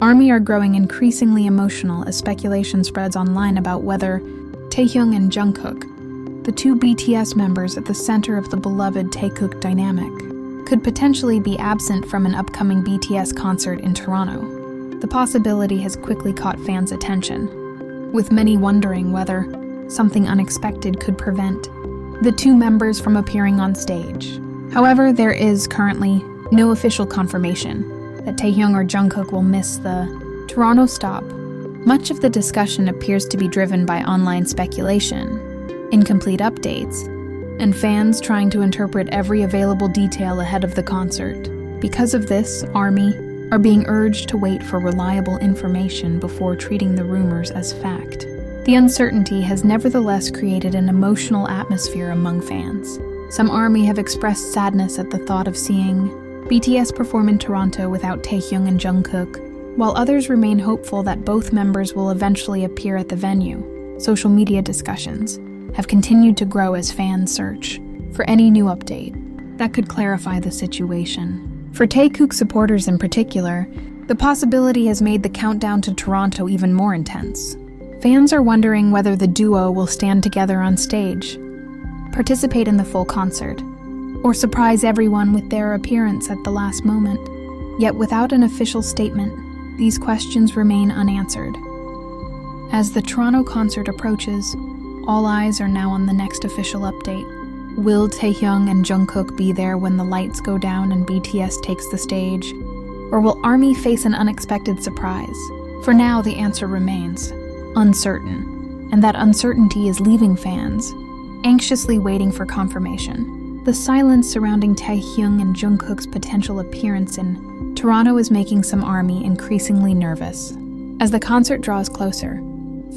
ARMY are growing increasingly emotional as speculation spreads online about whether Taehyung and Jungkook, the two BTS members at the center of the beloved Taekook dynamic, could potentially be absent from an upcoming BTS concert in Toronto. The possibility has quickly caught fans' attention, with many wondering whether something unexpected could prevent the two members from appearing on stage. However, there is currently no official confirmation that Taehyung or Jungkook will miss the Toronto stop. Much of the discussion appears to be driven by online speculation, incomplete updates, and fans trying to interpret every available detail ahead of the concert. Because of this, ARMY are being urged to wait for reliable information before treating the rumors as fact. The uncertainty has nevertheless created an emotional atmosphere among fans. Some ARMY have expressed sadness at the thought of seeing BTS perform in Toronto without Taehyung and Jungkook, while others remain hopeful that both members will eventually appear at the venue. Social media discussions have continued to grow as fans search for any new update that could clarify the situation. For Taekook supporters in particular, the possibility has made the countdown to Toronto even more intense. Fans are wondering whether the duo will stand together on stage, participate in the full concert, or surprise everyone with their appearance at the last moment. Yet without an official statement, these questions remain unanswered. As the Toronto concert approaches, all eyes are now on the next official update. Will Taehyung and Jungkook be there when the lights go down and BTS takes the stage? Or will ARMY face an unexpected surprise? For now, the answer remains uncertain, and that uncertainty is leaving fans anxiously waiting for confirmation. The silence surrounding Taehyung and Jungkook's potential appearance in Toronto is making some ARMY increasingly nervous. As the concert draws closer,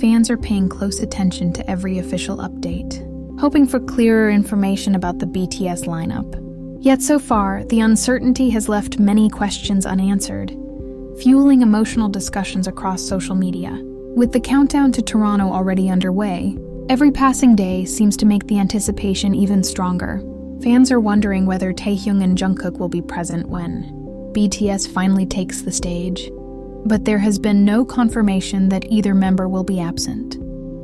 fans are paying close attention to every official update, hoping for clearer information about the BTS lineup. Yet so far, the uncertainty has left many questions unanswered, fueling emotional discussions across social media. With the countdown to Toronto already underway, every passing day seems to make the anticipation even stronger. Fans are wondering whether Taehyung and Jungkook will be present when BTS finally takes the stage, but there has been no confirmation that either member will be absent.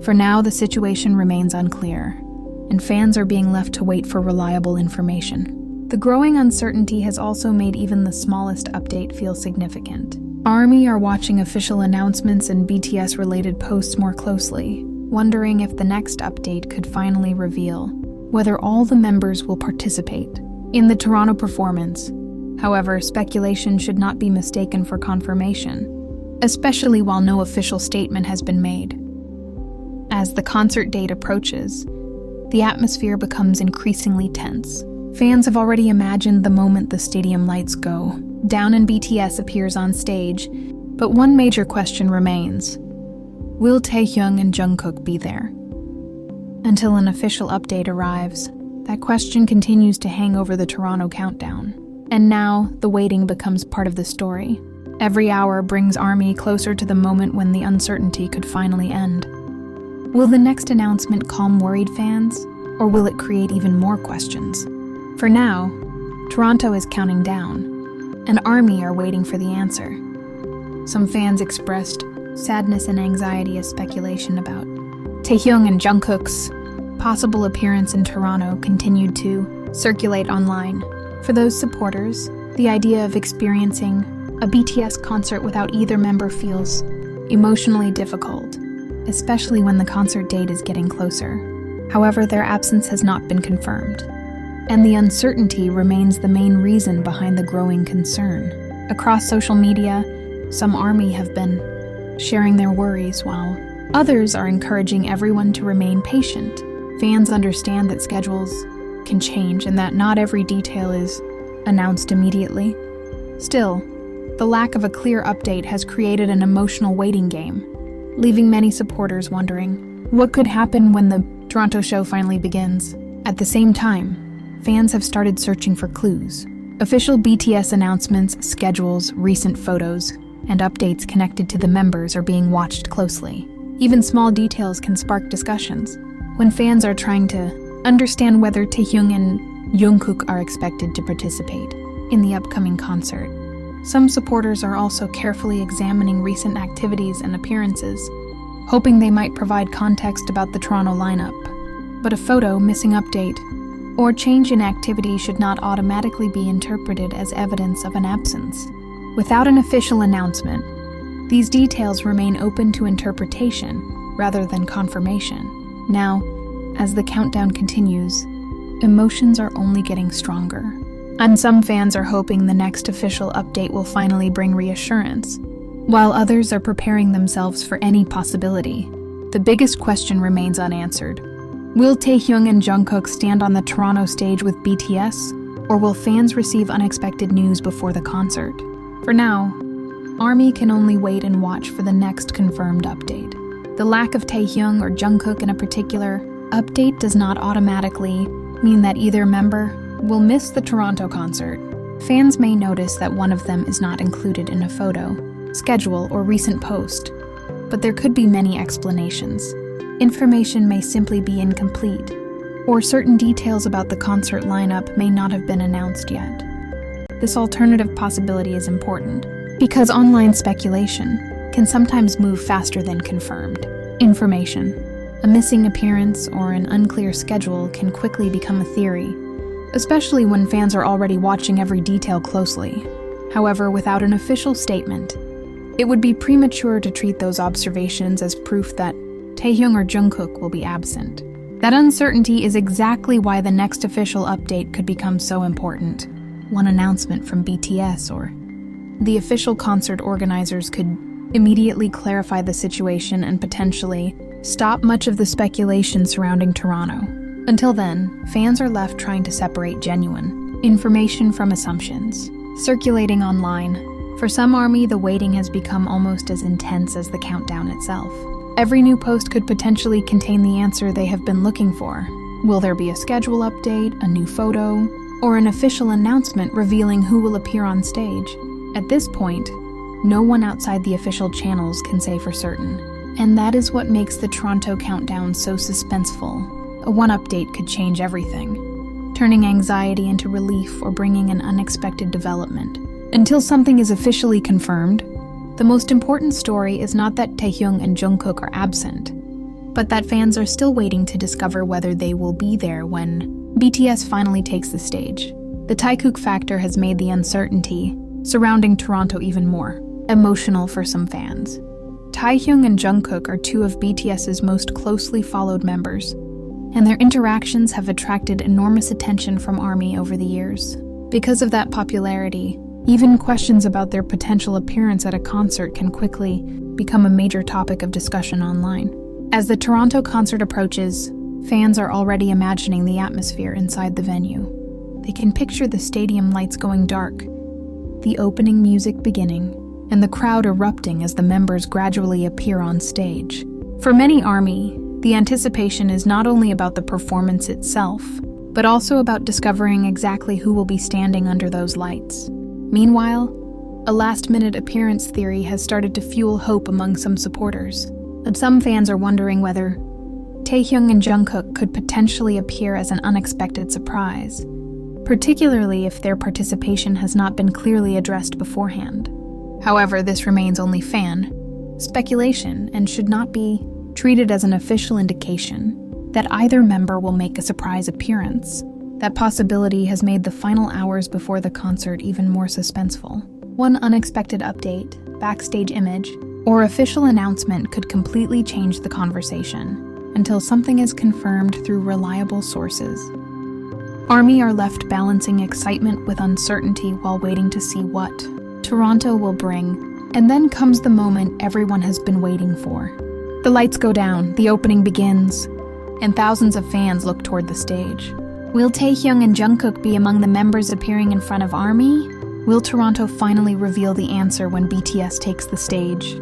For now, the situation remains unclear, and fans are being left to wait for reliable information. The growing uncertainty has also made even the smallest update feel significant. ARMY are watching official announcements and BTS-related posts more closely, wondering if the next update could finally reveal whether all the members will participate in the Toronto performance. However, speculation should not be mistaken for confirmation, especially while no official statement has been made. As the concert date approaches, the atmosphere becomes increasingly tense. Fans have already imagined the moment the stadium lights go down and BTS appears on stage, but one major question remains. Will Taehyung and Jungkook be there? Until an official update arrives, that question continues to hang over the Toronto countdown. And now, the waiting becomes part of the story. Every hour brings ARMY closer to the moment when the uncertainty could finally end. Will the next announcement calm worried fans, or will it create even more questions? For now, Toronto is counting down, and ARMY are waiting for the answer. Some fans expressed sadness and anxiety as speculation about Taehyung and Jungkook's possible appearance in Toronto continued to circulate online. For those supporters, the idea of experiencing a BTS concert without either member feels emotionally difficult, especially when the concert date is getting closer. However, their absence has not been confirmed, and the uncertainty remains the main reason behind the growing concern. Across social media, some ARMY have been sharing their worries, while others are encouraging everyone to remain patient. Fans understand that schedules can change and that not every detail is announced immediately. Still, the lack of a clear update has created an emotional waiting game, leaving many supporters wondering what could happen when the Toronto show finally begins. At the same time, fans have started searching for clues. Official BTS announcements, schedules, recent photos, and updates connected to the members are being watched closely. Even small details can spark discussions when fans are trying to understand whether Taehyung and Jungkook are expected to participate in the upcoming concert. Some supporters are also carefully examining recent activities and appearances, hoping they might provide context about the Toronto lineup. But a photo, missing update, or change in activity should not automatically be interpreted as evidence of an absence. Without an official announcement, these details remain open to interpretation rather than confirmation. Now, as the countdown continues, emotions are only getting stronger, and some fans are hoping the next official update will finally bring reassurance, while others are preparing themselves for any possibility. The biggest question remains unanswered. Will Taehyung and Jungkook stand on the Toronto stage with BTS, or will fans receive unexpected news before the concert? For now, ARMY can only wait and watch for the next confirmed update. The lack of Taehyung or Jungkook in a particular update does not automatically mean that either member will miss the Toronto concert. Fans may notice that one of them is not included in a photo, schedule, or recent post, but there could be many explanations. Information may simply be incomplete, or certain details about the concert lineup may not have been announced yet. This alternative possibility is important, because online speculation can sometimes move faster than confirmed information. A missing appearance or an unclear schedule can quickly become a theory, especially when fans are already watching every detail closely. However, without an official statement, it would be premature to treat those observations as proof that Taehyung or Jungkook will be absent. That uncertainty is exactly why the next official update could become so important. One announcement from BTS or the official concert organizers could immediately clarify the situation and potentially stop much of the speculation surrounding Toronto. Until then, fans are left trying to separate genuine information from assumptions circulating online. For some ARMY, the waiting has become almost as intense as the countdown itself. Every new post could potentially contain the answer they have been looking for. Will there be a schedule update, a new photo, or an official announcement revealing who will appear on stage? At this point, no one outside the official channels can say for certain. And that is what makes the Toronto countdown so suspenseful. A one update could change everything, turning anxiety into relief or bringing an unexpected development. Until something is officially confirmed, the most important story is not that Taehyung and Jungkook are absent, but that fans are still waiting to discover whether they will be there when BTS finally takes the stage. The Taekook factor has made the uncertainty surrounding Toronto even more emotional for some fans. Taehyung and Jungkook are two of BTS's most closely followed members, and their interactions have attracted enormous attention from ARMY over the years. Because of that popularity, even questions about their potential appearance at a concert can quickly become a major topic of discussion online. As the Toronto concert approaches, fans are already imagining the atmosphere inside the venue. They can picture the stadium lights going dark, the opening music beginning, and the crowd erupting as the members gradually appear on stage. For many ARMY, the anticipation is not only about the performance itself, but also about discovering exactly who will be standing under those lights. Meanwhile, a last-minute appearance theory has started to fuel hope among some supporters, and some fans are wondering whether Taehyung and Jungkook could potentially appear as an unexpected surprise, particularly if their participation has not been clearly addressed beforehand. However, this remains only fan speculation and should not be treated as an official indication that either member will make a surprise appearance. That possibility has made the final hours before the concert even more suspenseful. One unexpected update, backstage image, or official announcement could completely change the conversation until something is confirmed through reliable sources. ARMY are left balancing excitement with uncertainty while waiting to see what Toronto will bring, and then comes the moment everyone has been waiting for. The lights go down, the opening begins, and thousands of fans look toward the stage. Will Taehyung and Jungkook be among the members appearing in front of ARMY? Will Toronto finally reveal the answer when BTS takes the stage?